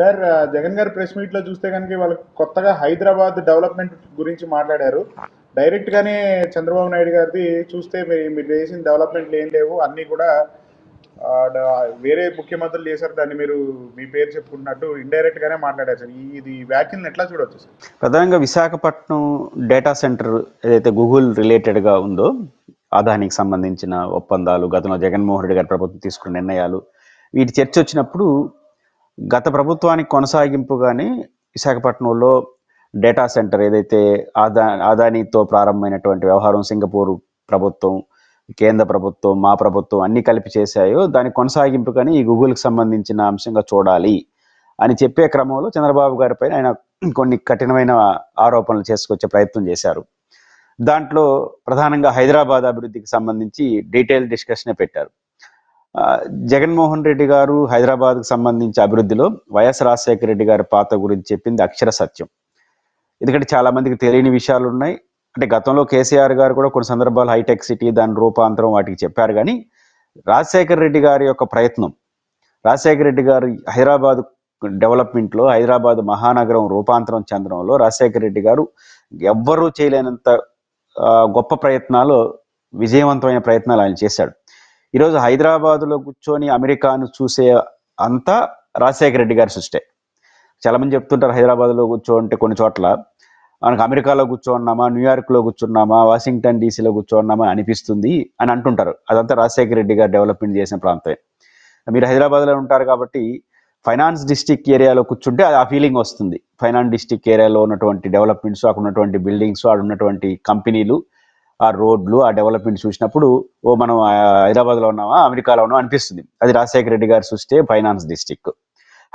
Sir Jagan గారు press meet లో చూస్తే కనుక వాళ్ళు కొత్తగా హైదరాబాద్ డెవలప్మెంట్ గురించి మాట్లాడారు. డైరెక్ట్ గానే చంద్రబాబు నాయుడు గారిది చూస్తే మీరు చేసిన డెవలప్మెంట్లు ఏం లేవు, అన్ని కూడా వేరే ముఖ్యమంత్రులు చేశారు, దాన్ని మీరు మీ పేరు చెప్పుకున్నట్టు ఇండైరెక్ట్ గానే మాట్లాడారు సార్. ఇది వ్యాఖ్యలను ఎట్లా చూడొచ్చు సార్? ప్రధానంగా విశాఖపట్నం డేటా సెంటర్ ఏదైతే గూగుల్ రిలేటెడ్గా ఉందో, అదానికి సంబంధించిన ఒప్పందాలు, గతంలో జగన్మోహన్ రెడ్డి గారి ప్రభుత్వం తీసుకున్న నిర్ణయాలు, వీటి చర్చ వచ్చినప్పుడు గత ప్రభుత్వానికి కొనసాగింపుగానే విశాఖపట్నంలో డేటా సెంటర్ ఏదైతే అదానితో ప్రారంభమైనటువంటి వ్యవహారం సింగపూర్ ప్రభుత్వం, కేంద్ర ప్రభుత్వం, మా ప్రభుత్వం అన్ని కలిపి చేశాయో దానికి కొనసాగింపుగానే ఈ గూగుల్కి సంబంధించిన అంశంగా చూడాలి అని చెప్పే క్రమంలో చంద్రబాబు గారిపై ఆయన కొన్ని కఠినమైన ఆరోపణలు చేసుకొచ్చే ప్రయత్నం చేశారు. దాంట్లో ప్రధానంగా హైదరాబాద్ అభివృద్ధికి సంబంధించి డీటెయిల్ డిస్కషనే పెట్టారు. జగన్మోహన్ రెడ్డి గారు హైదరాబాద్కు సంబంధించి అభివృద్ధిలో వైఎస్ రాజశేఖర రెడ్డి గారి పాత్ర గురించి చెప్పింది అక్షర సత్యం. ఎందుకంటే చాలా మందికి తెలియని విషయాలు ఉన్నాయి. అంటే గతంలో కేసీఆర్ గారు కూడా కొన్ని సందర్భాలు హైటెక్ సిటీ, దాని రూపాంతరం వాటికి చెప్పారు. కానీ రాజశేఖర రెడ్డి గారి యొక్క ప్రయత్నం, రాజశేఖర రెడ్డి గారు హైదరాబాద్ డెవలప్మెంట్లో, హైదరాబాద్ మహానగరం రూపాంతరం చెందడంలో రాజశేఖర రెడ్డి గారు ఎవ్వరూ చేయలేనంత గొప్ప ప్రయత్నాలు, విజయవంతమైన ప్రయత్నాలు ఆయన చేశాడు. ఈరోజు హైదరాబాదులో కూర్చొని అమెరికాను చూసే అంతా రాజశేఖర రెడ్డి గారి సృష్టే. చాలామంది చెప్తుంటారు హైదరాబాద్లో కూర్చోంటే కొన్ని చోట్ల మనకు అమెరికాలో కూర్చోన్నామా, న్యూయార్క్లో కూర్చున్నామా, వాషింగ్టన్ డీసీలో కూర్చోన్నామా అనిపిస్తుంది అని అంటుంటారు. అదంతా రాజశేఖర రెడ్డి గారు డెవలప్మెంట్ చేసిన ప్రాంతమే. మీరు హైదరాబాద్లో ఉంటారు కాబట్టి ఫైనాన్స్ డిస్ట్రిక్ట్ ఏరియాలో కూర్చుంటే ఆ ఫీలింగ్ వస్తుంది. ఫైనాన్స్ డిస్ట్రిక్ట్ ఏరియాలో ఉన్నటువంటి డెవలప్మెంట్స్, అక్కడ ఉన్నటువంటి బిల్డింగ్స్, అక్కడ ఉన్నటువంటి కంపెనీలు, ఆ రోడ్లు, ఆ డెవలప్మెంట్ చూసినప్పుడు మనం హైదరాబాద్లో ఉన్నామా, అమెరికాలో ఉన్నామా అనిపిస్తుంది. అది రాజశేఖర రెడ్డి గారు చూస్తే ఫైనాన్స్ డిస్ట్రిక్ట్.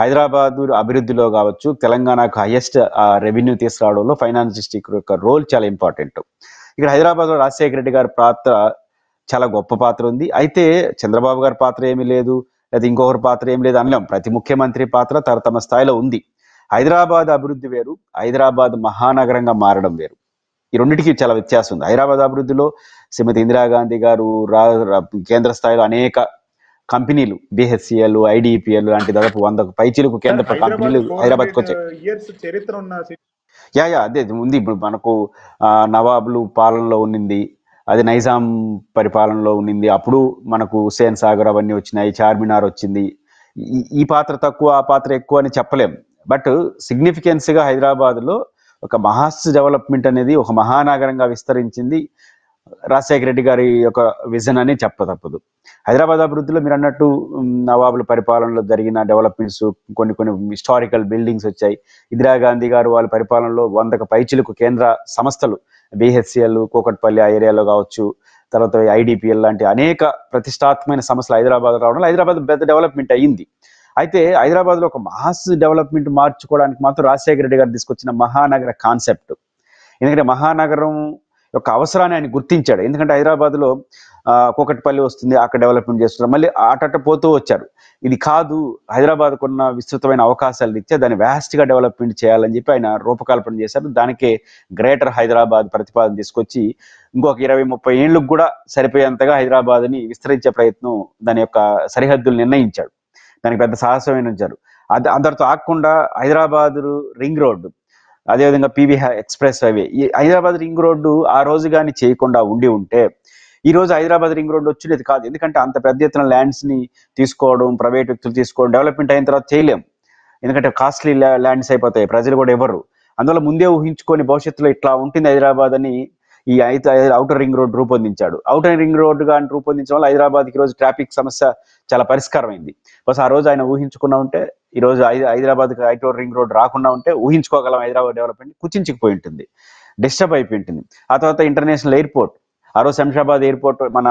హైదరాబాద్ అభివృద్ధిలో కావచ్చు, తెలంగాణకు హైయెస్ట్ రెవెన్యూ తీసుకురావడంలో ఫైనాన్స్ డిస్ట్రిక్ట్ యొక్క రోల్ చాలా ఇంపార్టెంట్. ఇక్కడ హైదరాబాద్లో రాజశేఖర రెడ్డి గారి పాత్ర చాలా గొప్ప పాత్ర ఉంది. అయితే చంద్రబాబు గారి పాత్ర ఏమీ లేదు, లేదా ఇంకొకరి పాత్ర ఏం లేదు అనలేం. ప్రతి ముఖ్యమంత్రి పాత్ర తమ స్థాయిలో ఉంది. హైదరాబాద్ అభివృద్ధి వేరు, హైదరాబాద్ మహానగరంగా మారడం వేరు. ఈ రెండింటికి చాలా వ్యత్యాసం ఉంది. హైదరాబాద్ అభివృద్ధిలో శ్రీమతి ఇందిరాగాంధీ గారు కేంద్ర స్థాయిలో అనేక కంపెనీలు, బిహెచ్సిఎల్, ఐడిపిఎల్ లాంటి దాదాపు 100కు పైచిలకు కేంద్ర కంపెనీలు హైదరాబాద్కి వచ్చాయి. అదే ఉంది. ఇప్పుడు మనకు నవాబులు పాలనలో ఉన్నింది, అది నైజాం పరిపాలనలో ఉన్నింది. అప్పుడు మనకు హుస్సేన్ సాగర్ అవన్నీ వచ్చినాయి, చార్మినార్ వచ్చింది. ఈ పాత్ర తక్కువ, ఆ పాత్ర ఎక్కువ అని చెప్పలేం. బట్ సిగ్నిఫికెన్స్గా హైదరాబాద్లో ఒక మహాస్ డెవలప్మెంట్ అనేది, ఒక మహానగరంగా విస్తరించింది రాజశేఖర రెడ్డి గారి యొక్క విజన్ అని తప్పదు. హైదరాబాద్ అభివృద్ధిలో మీరు అన్నట్టు నవాబుల పరిపాలనలో జరిగిన డెవలప్మెంట్స్, కొన్ని హిస్టారికల్ బిల్డింగ్స్ వచ్చాయి. ఇందిరాగాంధీ గారు వాళ్ళ పరిపాలనలో 100కు పైచిలకు కేంద్ర సంస్థలు, బిహెచ్సిఎల్, కూకట్పల్లి ఆ ఏరియాలో కావచ్చు, తర్వాత ఐడిపిఎల్ లాంటి అనేక ప్రతిష్టాత్మకమైన సంస్థలు హైదరాబాద్ రావడం, హైదరాబాద్ పెద్ద డెవలప్మెంట్ అయ్యింది. అయితే హైదరాబాద్లో ఒక మాస్ డెవలప్మెంట్ మార్చుకోవడానికి మాత్రం రాజశేఖర రెడ్డి గారు తీసుకొచ్చిన మహానగర కాన్సెప్ట్. ఎందుకంటే మహానగరం యొక్క అవసరాన్ని ఆయన గుర్తించాడు. ఎందుకంటే హైదరాబాద్లో కూకట్పల్లి వస్తుంది, అక్కడ డెవలప్మెంట్ చేస్తున్నారు, మళ్ళీ అటట్ట పోతూ వచ్చారు. ఇది కాదు, హైదరాబాద్కు ఉన్న విస్తృతమైన అవకాశాలు ఇచ్చే దాన్ని వ్యాస్ట్గా డెవలప్మెంట్ చేయాలని చెప్పి ఆయన రూపకల్పన చేశారు. దానికే గ్రేటర్ హైదరాబాద్ ప్రతిపాదన తీసుకొచ్చి ఇంకొక 20-30 ఏళ్ళకు కూడా సరిపోయేంతగా హైదరాబాద్ని విస్తరించే ప్రయత్నం, దాని యొక్క సరిహద్దులు నిర్ణయించాడు. దానికి పెద్ద సాహసమైన ఉంచారు. అందరితో ఆగకుండా హైదరాబాద్ రింగ్ రోడ్డు, అదేవిధంగా పివి ఎక్స్ప్రెస్ హైవే, ఈ హైదరాబాద్ రింగ్ రోడ్డు ఆ రోజు కానీ చేయకుండా ఉంటే ఈ రోజు హైదరాబాద్ రింగ్ రోడ్డు వచ్చేది కాదు. ఎందుకంటే అంత పెద్ద ఎత్తున ల్యాండ్స్ని తీసుకోవడం, ప్రైవేట్ వ్యక్తులు తీసుకోవడం, డెవలప్మెంట్ అయిన తర్వాత చేయలేం. ఎందుకంటే కాస్ట్లీ ల్యాండ్స్ అయిపోతాయి, ప్రజలు కూడా ఎవరు. అందువల్ల ముందే ఊహించుకొని భవిష్యత్తులో ఇట్లా ఉంటుంది హైదరాబాద్ అని ఈ ఔటర్ రింగ్ రోడ్ రూపొందించాడు. ఔటర్ రింగ్ రోడ్డు కానీ రూపొందించడం వల్ల హైదరాబాద్కి ఈరోజు ట్రాఫిక్ సమస్య చాలా పరిష్కారమైంది. బస్ ఆ రోజు ఆయన ఊహించుకున్నా ఉంటే ఈరోజు హైదరాబాద్కి ఔటర్ రింగ్ రోడ్ రాకుండా ఉంటే ఊహించుకోగలం హైదరాబాద్ డెవలప్మెంట్ కుచించుకుపోయి ఉంటుంది, డిస్టర్బ్ అయిపోయి ఉంటుంది. ఆ తర్వాత ఇంటర్నేషనల్ ఎయిర్పోర్ట్, ఆ రోజు శంషాబాద్ ఎయిర్పోర్ట్, మన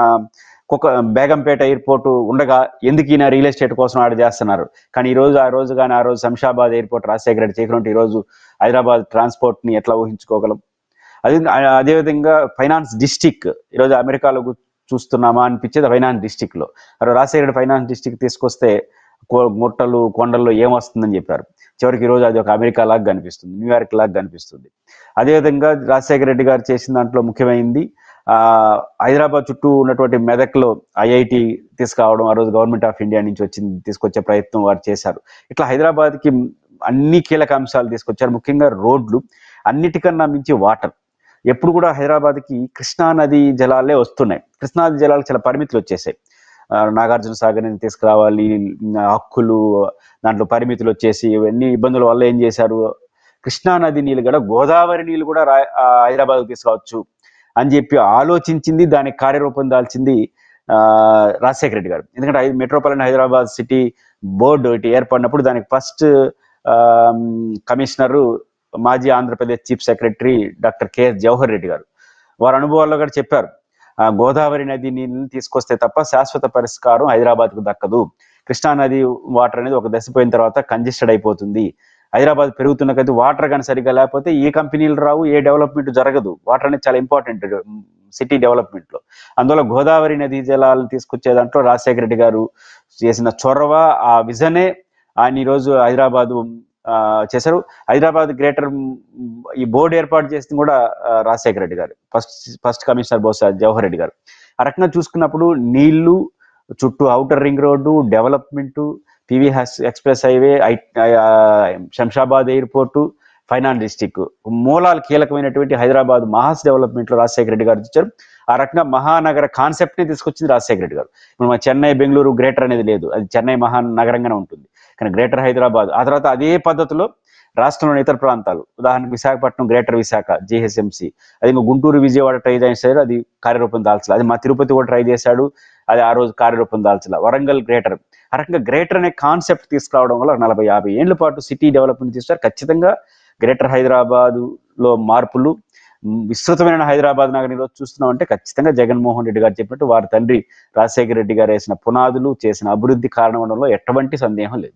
బేగంపేట ఎయిర్పోర్ట్ ఉండగా ఎందుకు ఈయన రియల్ ఎస్టేట్ కోసం ఆడ చేస్తున్నారు. కానీ ఆ రోజు శంషాబాద్ ఎయిర్పోర్ట్ రాజశేఖర రెడ్డి చేయకుండా ఈరోజు హైదరాబాద్ ట్రాన్స్పోర్ట్ని ఎట్లా ఊహించుకోగలం. అదేవిధంగా ఫైనాన్స్ డిస్ట్రిక్ట్ ఈరోజు అమెరికాలో చూస్తున్నామా అనిపించేది ఫైనాన్స్ డిస్ట్రిక్ట్లో. రాజశేఖర రెడ్డి ఫైనాన్స్ డిస్ట్రిక్ట్ తీసుకొస్తే గుట్టలు కొండల్లో ఏమొస్తుందని చెప్పారు. చివరికి ఈరోజు అది ఒక అమెరికా లాగా కనిపిస్తుంది, న్యూయార్క్ లాగా కనిపిస్తుంది. అదేవిధంగా రాజశేఖర రెడ్డి గారు చేసిన దాంట్లో ముఖ్యమైనది హైదరాబాద్ చుట్టూ ఉన్నటువంటి మెదక్లో ఐఐటి తీసుకురావడం, ఆ రోజు గవర్నమెంట్ ఆఫ్ ఇండియా నుంచి తీసుకొచ్చే ప్రయత్నం వారు చేశారు. ఇట్లా హైదరాబాద్కి అన్ని కీలక అంశాలు తీసుకొచ్చారు. ముఖ్యంగా రోడ్లు, అన్నిటికన్నా మించి వాటర్. ఎప్పుడు కూడా హైదరాబాద్కి కృష్ణా నది జలాలే వస్తున్నాయి. కృష్ణా నది జలాలకు చాలా పరిమితులు వచ్చేసాయి. నాగార్జున సాగర్ నుంచి తీసుకురావాలి, హక్కులు, దాంట్లో పరిమితులు వచ్చేసి ఇవన్నీ ఇబ్బందుల వల్ల ఏం చేశారు, కృష్ణా నది నీళ్ళు కూడా గోదావరి నీళ్ళు కూడా హైదరాబాద్కు తీసుకురావచ్చు అని చెప్పి ఆలోచించింది, దానికి కార్యరూపం దాల్చింది రాజశేఖర రెడ్డి గారు. ఎందుకంటే మెట్రోపాలిటన్ హైదరాబాద్ సిటీ బోర్డు ఇటు ఏర్పడినప్పుడు దానికి ఫస్ట్ కమిషనరు మాజీ Andhra Pradesh chief secretary doctor KS Jawahar Reddy garu. వారి అనుభవాల్లో కూడా చెప్పారు, గోదావరి నది నీళ్ళని తీసుకొస్తే తప్ప శాశ్వత పరిష్కారం హైదరాబాద్కు దక్కదు. కృష్ణా నది వాటర్ అనేది ఒక దశ పోయిన తర్వాత కంజెస్టెడ్ అయిపోతుంది. హైదరాబాద్ పెరుగుతున్న కొద్దీ వాటర్ కానీ సరిగ్గా లేకపోతే ఏ కంపెనీలు రావు, ఏ డెవలప్మెంట్ జరగదు. వాటర్ అనేది చాలా ఇంపార్టెంట్ సిటీ డెవలప్మెంట్లో. అందువల్ల గోదావరి నదీ జలాలను తీసుకొచ్చే దాంట్లో రాజశేఖర రెడ్డి గారు చేసిన చొరవ, ఆ విజనే ఆయన ఈరోజు హైదరాబాదు చేశారు. హైదరాబాద్ గ్రేటర్ ఈ బోర్డు ఏర్పాటు చేసింది కూడా రాజశేఖర రెడ్డి గారు, ఫస్ట్ కమిషనర్ బహుశా జవహర్ రెడ్డి గారు. ఆ రకంగా చూసుకున్నప్పుడు నీళ్లు, చుట్టూ outer ring road, development, PV express highway, Shamshabad airport, finance district మూలాలు కీలకమైనటువంటి హైదరాబాద్ మహాస్ డెవలప్మెంట్లో రాజశేఖర రెడ్డి గారు ఇచ్చారు. ఆ రకంగా మహానగర కాన్సెప్ట్ని తీసుకొచ్చింది రాజశేఖర రెడ్డి గారు. ఇప్పుడు మన చెన్నై, బెంగళూరు గ్రేటర్ అనేది లేదు, అది చెన్నై మహానగరంగానే ఉంటుంది. కానీ గ్రేటర్ హైదరాబాద్, ఆ తర్వాత అదే పద్ధతిలో రాష్ట్రంలోని ఇతర ప్రాంతాలు, ఉదాహరణకు విశాఖపట్నం గ్రేటర్ విశాఖ జిహెచ్ఎంసి, అది ఇంకా గుంటూరు, విజయవాడ ట్రై చేశారు, అది కార్యరూపం దాల్చలేదు. అది మా తిరుపతి కూడా ట్రై చేశాడు, అది ఆ రోజు కార్యరూపం దాల్చలే. వరంగల్ గ్రేటర్, ఆ రకంగా గ్రేటర్ అనే కాన్సెప్ట్ తీసుకురావడం వల్ల 40-50 ఏళ్ల పాటు సిటీ డెవలప్మెంట్ చేస్తారు. ఖచ్చితంగా గ్రేటర్ హైదరాబాదులో మార్పులు, విస్తృతమైన హైదరాబాద్ నగరం ఈరోజు చూస్తున్నామంటే ఖచ్చితంగా జగన్మోహన్ రెడ్డి గారు చెప్పినట్టు వారి తండ్రి రాజశేఖర రెడ్డి గారు వేసిన పునాదులు, చేసిన అభివృద్ధి కారణం అవడంలో ఎటువంటి సందేహం లేదు.